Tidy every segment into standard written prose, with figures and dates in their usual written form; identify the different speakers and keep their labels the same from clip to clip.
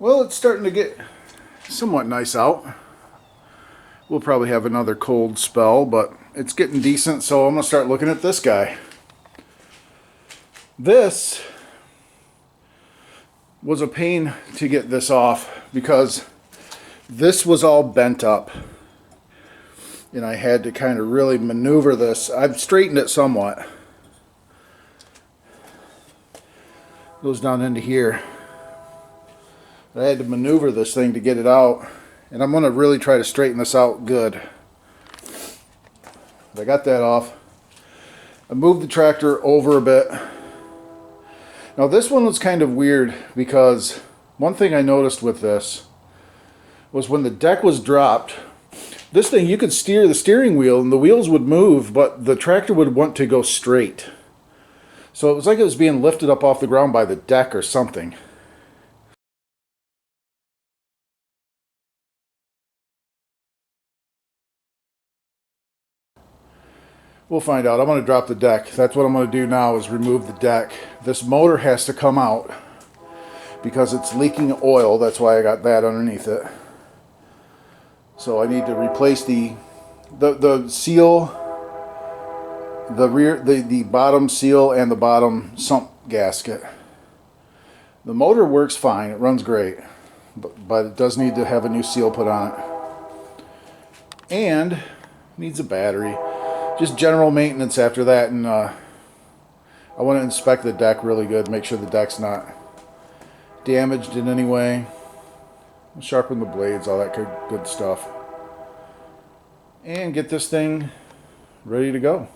Speaker 1: Well, it's starting to get somewhat nice out. We'll probably have another cold spell, but it's getting decent, so I'm going to start looking at this guy. This was a pain to get this off because this was all bent up. And I had to kind of really maneuver this. I've straightened it somewhat. Goes down into here. I had to maneuver this thing to get it out, and I'm going to really try to straighten this out good. I got that off. I moved the tractor over a bit. Now this one was kind of weird because one thing I noticed with this was when the deck was dropped, this thing, you could steer the steering wheel and the wheels would move, but the tractor would want to go straight. So it was like it was being lifted up off the ground by the deck or something. We'll find out. I'm going to drop the deck. That's what I'm going to do now, is remove the deck. This motor has to come out because it's leaking oil. That's why I got that underneath it. So I need to replace the seal, the bottom seal and the bottom sump gasket. The motor works fine. It runs great. But it does need to have a new seal put on it. And needs a battery. Just general maintenance after that, and I want to inspect the deck really good, make sure the deck's not damaged in any way. Sharpen the blades, all that good stuff. And get this thing ready to go.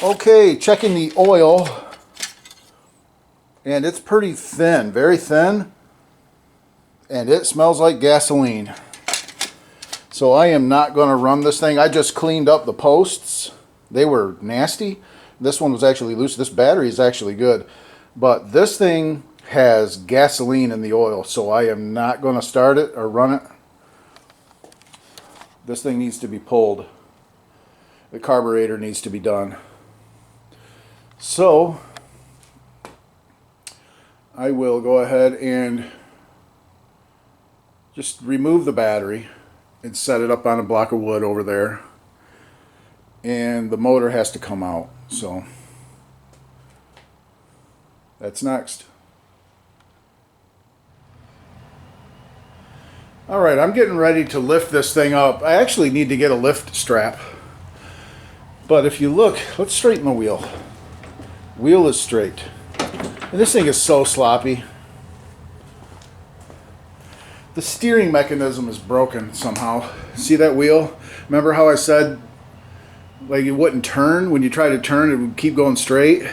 Speaker 1: Okay, checking the oil. And it's pretty thin, very thin, and it smells like gasoline. So I am not going to run this thing. I just cleaned up the posts. They were nasty. This one was actually loose. This battery is actually good. But this thing has gasoline in the oil, so I am not going to start it or run it. This thing needs to be pulled. The carburetor needs to be done. So I will go ahead and just remove the battery and set it up on a block of wood over there. And the motor has to come out, so that's next. Alright, I'm getting ready to lift this thing up. I actually need to get a lift strap. But if you look, let's straighten the wheel. Wheel is straight. And this thing is so sloppy. The steering mechanism is broken somehow. See that wheel? Remember how I said like it wouldn't turn? When you try to turn, it would keep going straight.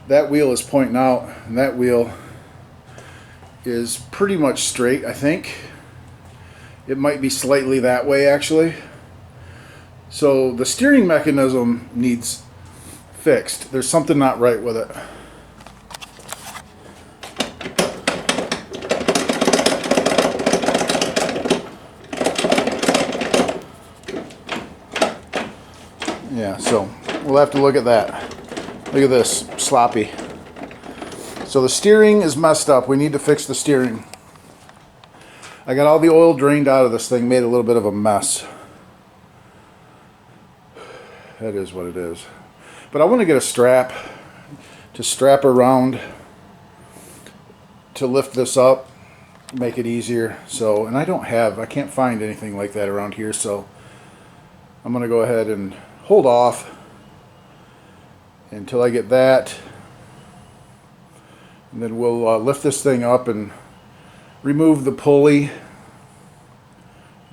Speaker 1: That wheel is pointing out, and that wheel is pretty much straight, I think. It might be slightly that way, actually. So the steering mechanism needs fixed. There's something not right with it. Yeah, so we'll have to look at that. Look at this, sloppy. So the steering is messed up. We need to fix the steering. I got all the oil drained out of this thing, made a little bit of a mess. That is what it is. But I want to get a strap to strap around to lift this up, make it easier. So, and I can't find anything like that around here, so I'm going to go ahead and hold off until I get that, and then we'll lift this thing up and remove the pulley,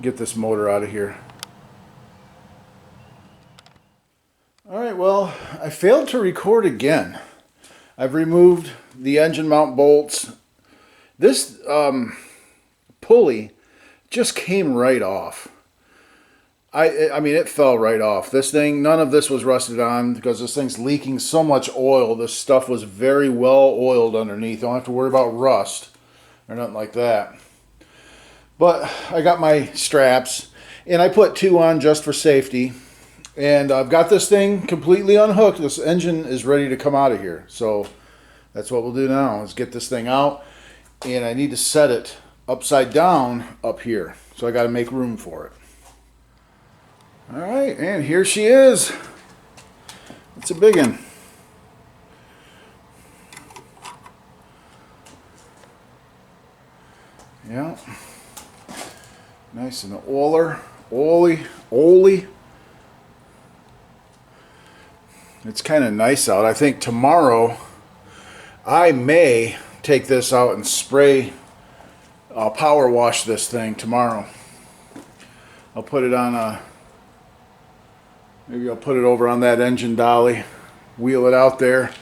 Speaker 1: get this motor out of here. Alright, well, I failed to record again. I've removed the engine mount bolts. This pulley just came right off. I mean, it fell right off. This thing, none of this was rusted on because this thing's leaking so much oil. This stuff was very well oiled underneath. Don't have to worry about rust or nothing like that. But I got my straps, And I put 2 on just for safety. And I've got this thing completely unhooked. This engine is ready to come out of here. So that's what we'll do now, is get this thing out. And I need to set it upside down up here. So I got to make room for it. All right, and here she is. It's a big one. Yeah. Nice and oily. It's kind of nice out. I think tomorrow I may take this out and spray, power wash this thing tomorrow. I'll put it on maybe I'll put it over on that engine dolly, wheel it out there,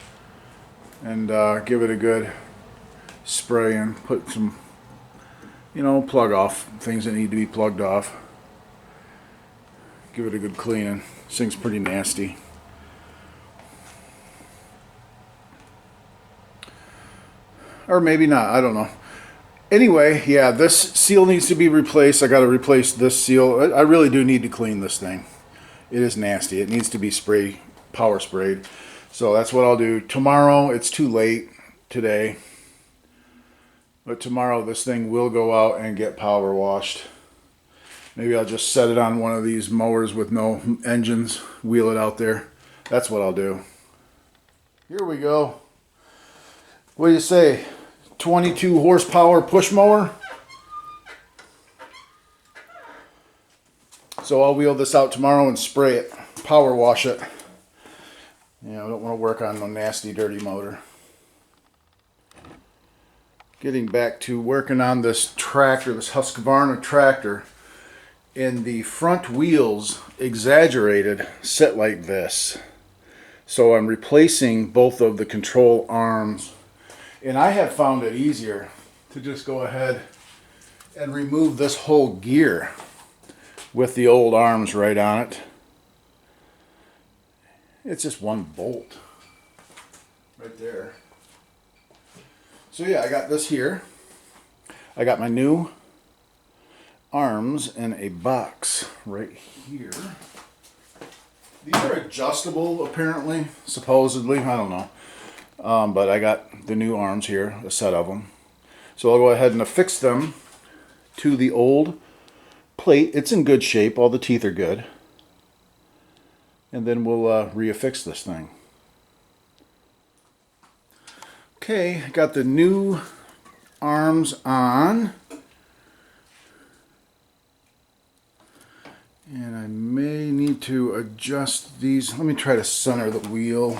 Speaker 1: and give it a good spray and put some, you know, plug off things that need to be plugged off. Give it a good cleaning. This thing's pretty nasty. Or maybe not, I don't know. Anyway, yeah, this seal needs to be replaced. I got to replace this seal. I really do need to clean this thing. It is nasty. It needs to be power sprayed. So that's what I'll do. Tomorrow, it's too late today. But tomorrow this thing will go out and get power washed. Maybe I'll just set it on one of these mowers with no engines, wheel it out there. That's what I'll do. Here we go. What do you say? 22 horsepower push mower. So I'll wheel this out tomorrow and spray it, power wash it. You know, I don't want to work on no nasty, dirty motor. Getting back to working on this tractor, this Husqvarna tractor. And the front wheels, exaggerated, sit like this. So I'm replacing both of the control arms. And I have found it easier to just go ahead and remove this whole gear with the old arms right on it. It's just one bolt right there. So yeah, I got this here. I got my new arms in a box right here. These are adjustable, apparently, supposedly, I don't know. But I got the new arms here, a set of them. So I'll go ahead and affix them to the old plate. It's in good shape, all the teeth are good. And then we'll reaffix this thing. Okay, got the new arms on. And I may need to adjust these. Let me try to center the wheel.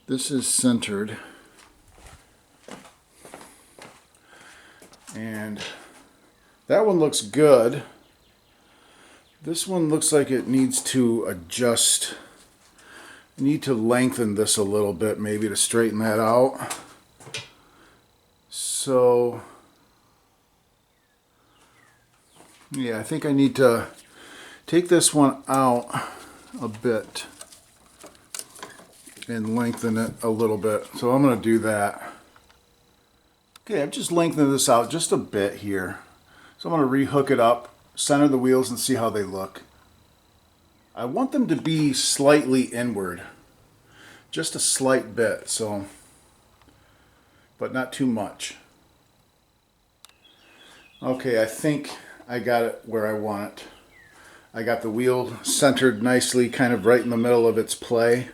Speaker 1: This is centered. And that one looks good. This one looks like it needs to adjust. I need to lengthen this a little bit maybe to straighten that out. So yeah, I think I need to take this one out a bit and lengthen it a little bit. So I'm going to do that. Okay, I've just lengthened this out just a bit here. So I'm going to rehook it up, center the wheels, and see how they look. I want them to be slightly inward. Just a slight bit, so, but not too much. Okay, I think I got it where I want it. I got the wheel centered nicely, kind of right in the middle of its play.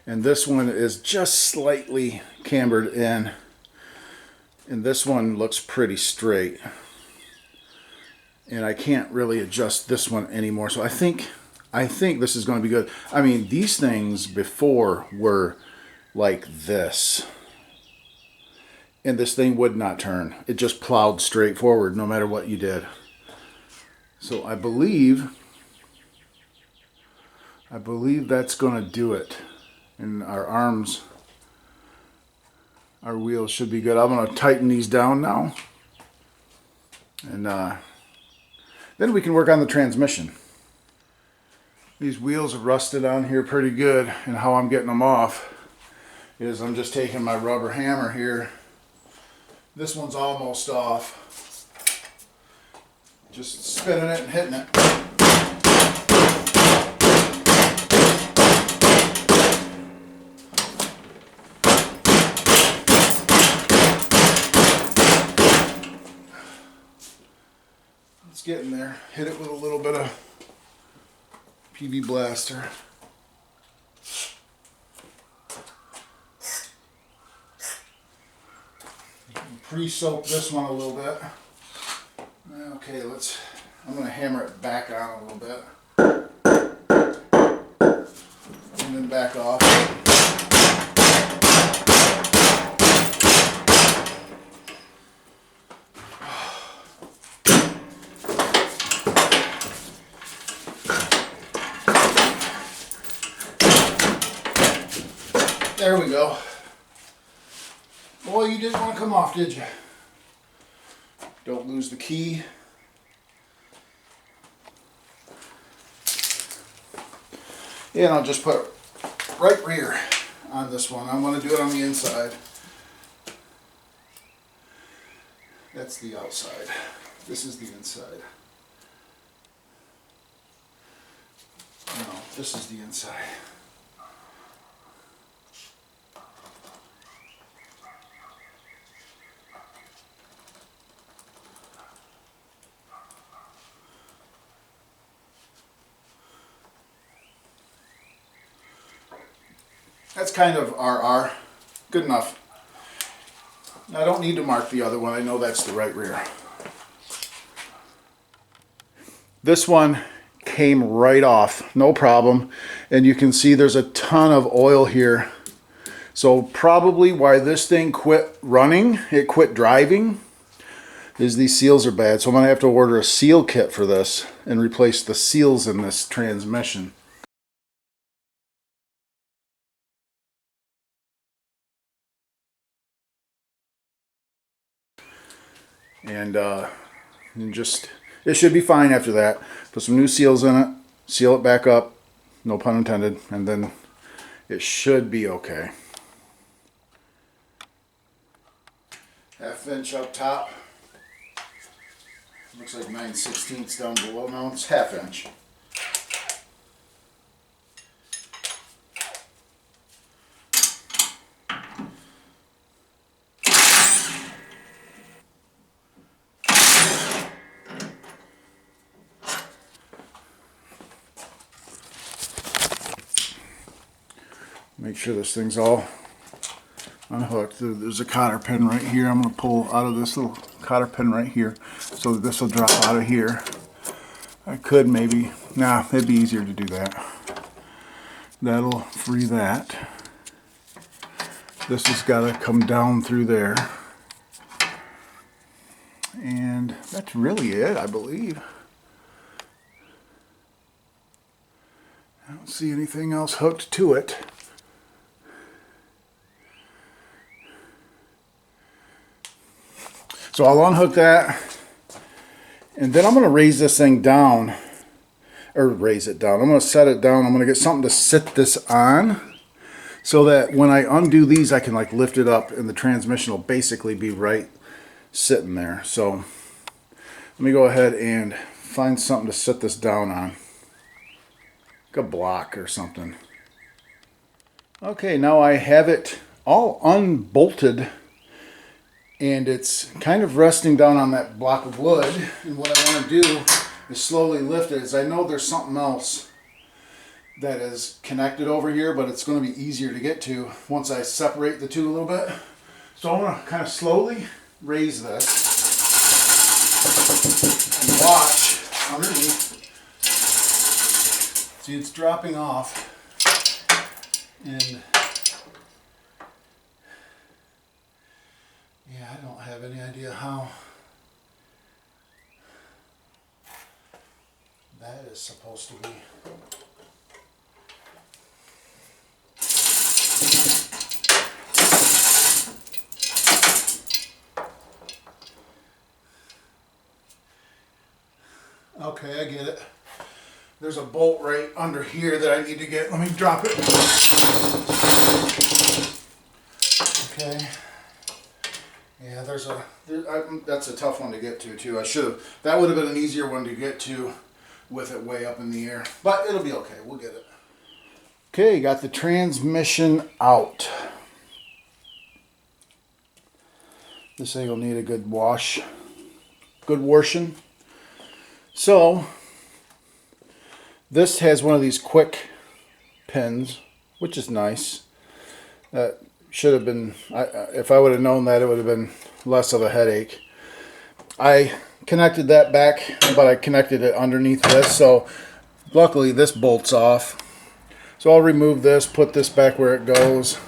Speaker 1: And this one is just slightly cambered in. And this one looks pretty straight. And I can't really adjust this one anymore. So I think this is going to be good. I mean, these things before were like this. And this thing would not turn. It just plowed straight forward no matter what you did. So I believe that's going to do it. And our arms, our wheels should be good. I'm going to tighten these down now. And then we can work on the transmission. These wheels are rusted on here pretty good. And how I'm getting them off is I'm just taking my rubber hammer here. This one's almost off. Just spinning it and hitting it. It's getting there. Hit it with a little bit of PV Blaster. Pre-soak this one a little bit. Okay, I'm going to hammer it back on a little bit. And then back off. There we go. Boy, you didn't want to come off, did you? Don't lose the key. And I'll just put right rear on this one. I'm going to do it on the inside. That's the outside. This is the inside. No, this is the inside. That's kind of RR. Good enough. I don't need to mark the other one. I know that's the right rear. This one came right off, no problem. And you can see there's a ton of oil here. So probably why this thing quit running, it quit driving, is these seals are bad. So I'm going to have to order a seal kit for this and replace the seals in this transmission. And just, it should be fine after that. Put some new seals in it, seal it back up, no pun intended, and then it should be okay. 1/2 inch up top. Looks like 9/16 down below now. It's 1/2 inch. Make sure this thing's all unhooked. There's a cotter pin right here. I'm going to pull out of this little cotter pin right here so that this will drop out of here. I could maybe, nah, it'd be easier to do that. That'll free that. This has got to come down through there. And that's really it, I believe. I don't see anything else hooked to it. So I'll unhook that, and then I'm going to raise this thing down, or raise it down. I'm going to set it down. I'm going to get something to sit this on so that when I undo these, I can like lift it up and the transmission will basically be right sitting there. So let me go ahead and find something to sit this down on, like a block or something. Okay, now I have it all unbolted. And it's kind of resting down on that block of wood. And what I want to do is slowly lift it. As I know there's something else that is connected over here, but it's going to be easier to get to once I separate the two a little bit. So I'm going to kind of slowly raise this and watch underneath. See, it's dropping off. And yeah, I don't have any idea how that is supposed to be. Okay, I get it. There's a bolt right under here that I need to get. Let me drop it. Okay. Yeah, Yeah, that's a tough one to get to too. That would have been an easier one to get to with it way up in the air. But it'll be okay, we'll get it. Okay, got the transmission out. This thing will need a good wash, good washing. So, this has one of these quick pins, which is nice. That should have been, if I would have known that, it would have been less of a headache. I connected that back, but I connected it underneath this, so luckily this bolts off. So I'll remove this, put this back where it goes.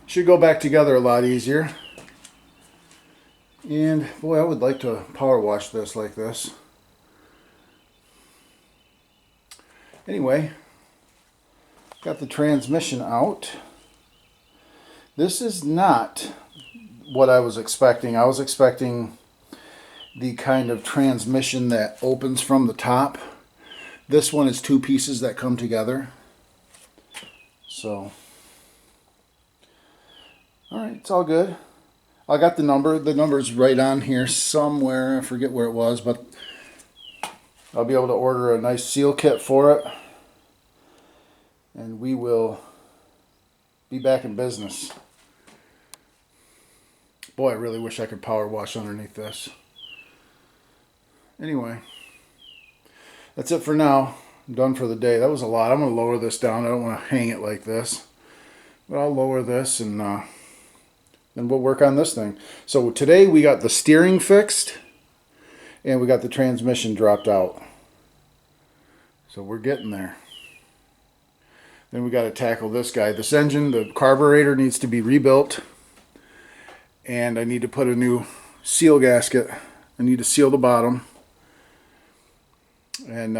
Speaker 1: Should go back together a lot easier. And boy, I would like to power wash this like this. Anyway, got the transmission out. This is not what I was expecting. I was expecting the kind of transmission that opens from the top. This one is two pieces that come together. So, alright, it's all good. I got the number. The number's right on here somewhere. I forget where it was, but I'll be able to order a nice seal kit for it. And we will be back in business. Boy, I really wish I could power wash underneath this. Anyway, that's it for now. I'm done for the day. That was a lot. I'm going to lower this down. I don't want to hang it like this. But I'll lower this and then we'll work on this thing. So today we got the steering fixed and we got the transmission dropped out. So we're getting there. Then we got to tackle this guy. This engine, the carburetor needs to be rebuilt. And I need to put a new seal gasket. I need to seal the bottom. And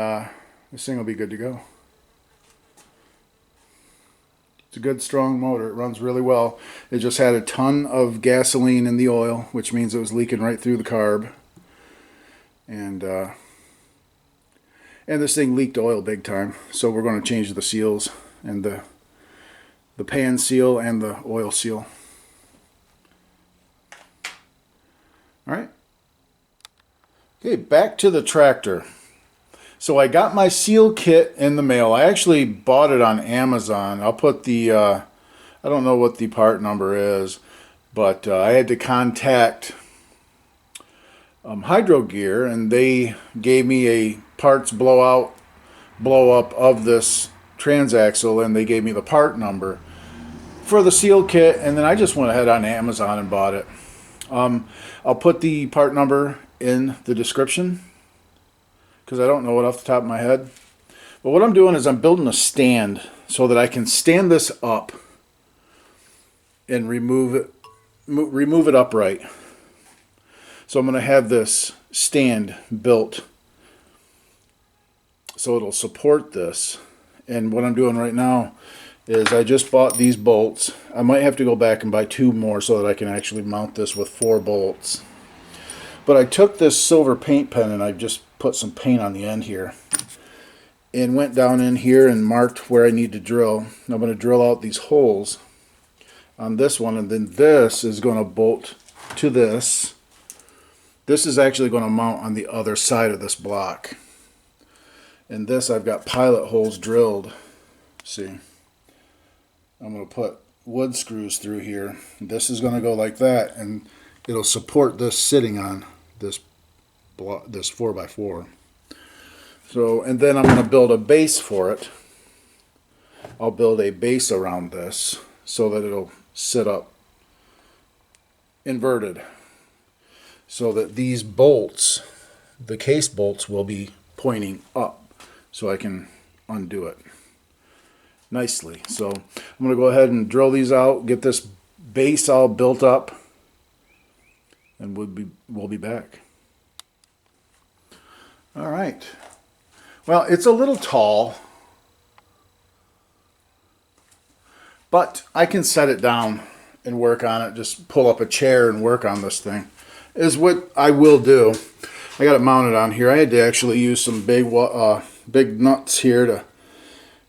Speaker 1: this thing will be good to go. It's a good, strong motor. It runs really well. It just had a ton of gasoline in the oil, which means it was leaking right through the carb. And this thing leaked oil big time. So we're going to change the seals and the pan seal and the oil seal. All right. Okay, back to the tractor. So I got my seal kit in the mail. I actually bought it on Amazon. I'll put the, I don't know what the part number is, but I had to contact Hydro Gear, and they gave me a parts blow up of this Transaxle, and they gave me the part number for the seal kit, and then I just went ahead on Amazon and bought it. I'll put the part number in the description, because I don't know it off the top of my head. But what I'm doing is I'm building a stand so that I can stand this up and remove it upright. So I'm going to have this stand built so it'll support this. And what I'm doing right now is I just bought these bolts. I might have to go back and buy 2 more so that I can actually mount this with 4 bolts. But I took this silver paint pen and I just put some paint on the end here and went down in here and marked where I need to drill. I'm going to drill out these holes on this one, and then this is going to bolt to this. This is actually going to mount on the other side of this block. And this I've got pilot holes drilled. See, I'm going to put wood screws through here. This is going to go like that, and it'll support this sitting on this 4x4. So, and then I'm going to build a base for it. I'll build a base around this so that it'll sit up inverted, so that these bolts, the case bolts, will be pointing up so I can undo it nicely. So I'm going to go ahead and drill these out, get this base all built up, and we'll be back. All right. Well, it's a little tall, but I can set it down and work on it. Just pull up a chair and work on this thing is what I will do. I got it mounted on here. I had to actually use some big nuts here to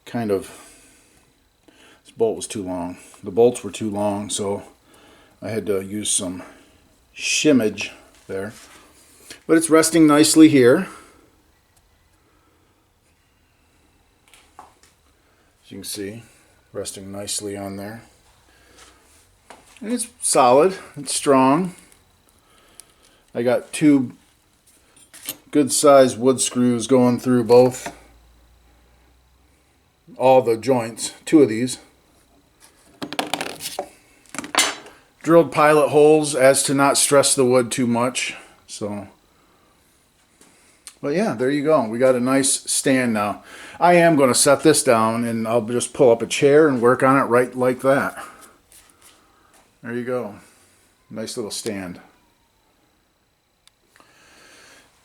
Speaker 1: kind of bolt was too long. The bolts were too long, so I had to use some shimmage there. But it's resting nicely here. As you can see, resting nicely on there. And it's solid, it's strong. I got 2 good sized wood screws going through all the joints, 2 of these. Drilled pilot holes as to not stress the wood too much. So, but yeah, there you go. We got a nice stand now. I am going to set this down and I'll just pull up a chair and work on it right like that. There you go. Nice little stand.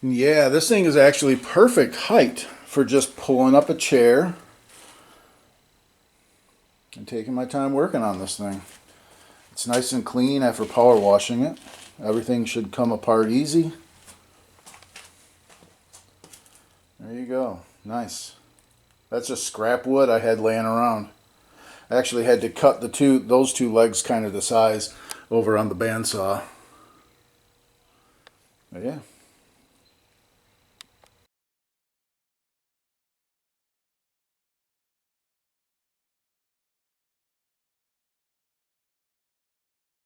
Speaker 1: And yeah, this thing is actually perfect height for just pulling up a chair and taking my time working on this thing. It's nice and clean after power washing it. Everything should come apart easy. There you go. Nice. That's just scrap wood I had laying around. I actually had to cut those two legs kind of to size over on the bandsaw. But yeah.